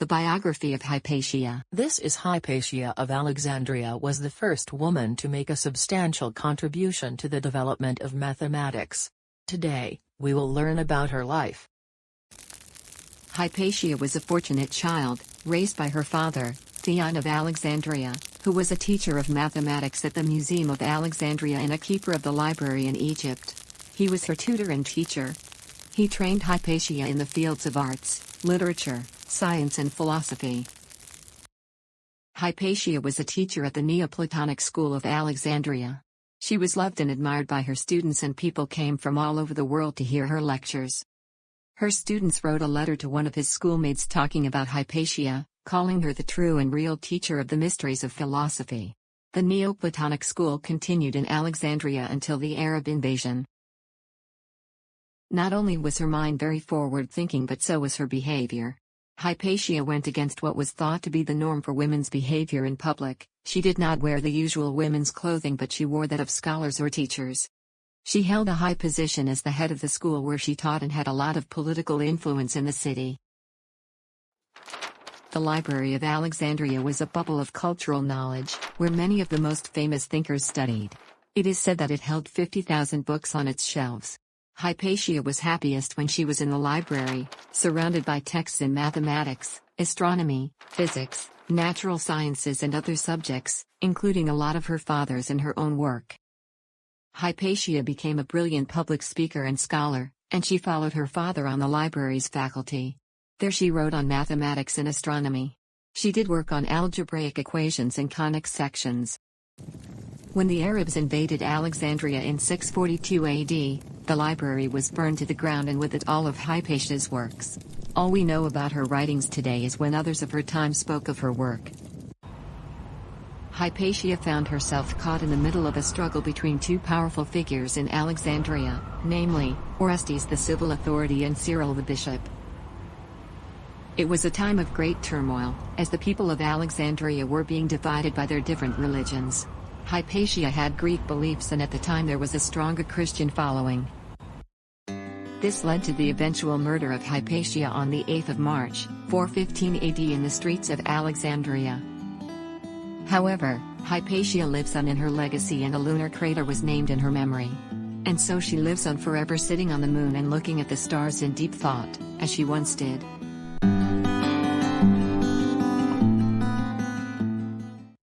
The biography of Hypatia. This is Hypatia of Alexandria was the first woman to make a substantial contribution to the development of mathematics. Today, we will learn about her life. Hypatia was a fortunate child, raised by her father, Theon of Alexandria, who was a teacher of mathematics at the Museum of Alexandria and a keeper of the library in Egypt. He was her tutor and teacher. He trained Hypatia in the fields of arts, literature, science and philosophy. Hypatia was a teacher at the Neoplatonic school of Alexandria. She was loved and admired by her students, and people came from all over the world to hear her lectures. Her students wrote a letter to one of his schoolmates talking about Hypatia, calling her the true and real teacher of the mysteries of philosophy. The Neoplatonic school continued in Alexandria until the Arab invasion. Not only was her mind very forward-thinking, but so was her behavior. Hypatia went against what was thought to be the norm for women's behavior in public. She did not wear the usual women's clothing, but she wore that of scholars or teachers. She held a high position as the head of the school where she taught and had a lot of political influence in the city. The Library of Alexandria was a bubble of cultural knowledge, where many of the most famous thinkers studied. It is said that it held 50,000 books on its shelves. Hypatia was happiest when she was in the library, surrounded by texts in mathematics, astronomy, physics, natural sciences and other subjects, including a lot of her father's and her own work. Hypatia became a brilliant public speaker and scholar, and she followed her father on the library's faculty. There she wrote on mathematics and astronomy. She did work on algebraic equations and conic sections. When the Arabs invaded Alexandria in 642 AD, the library was burned to the ground, and with it all of Hypatia's works. All we know about her writings today is when others of her time spoke of her work. Hypatia found herself caught in the middle of a struggle between two powerful figures in Alexandria, namely, Orestes the civil authority and Cyril the bishop. It was a time of great turmoil, as the people of Alexandria were being divided by their different religions. Hypatia had Greek beliefs, and at the time there was a stronger Christian following. This led to the eventual murder of Hypatia on the 8th of March, 415 AD in the streets of Alexandria. However, Hypatia lives on in her legacy, and a lunar crater was named in her memory. And so she lives on forever, sitting on the moon and looking at the stars in deep thought, as she once did.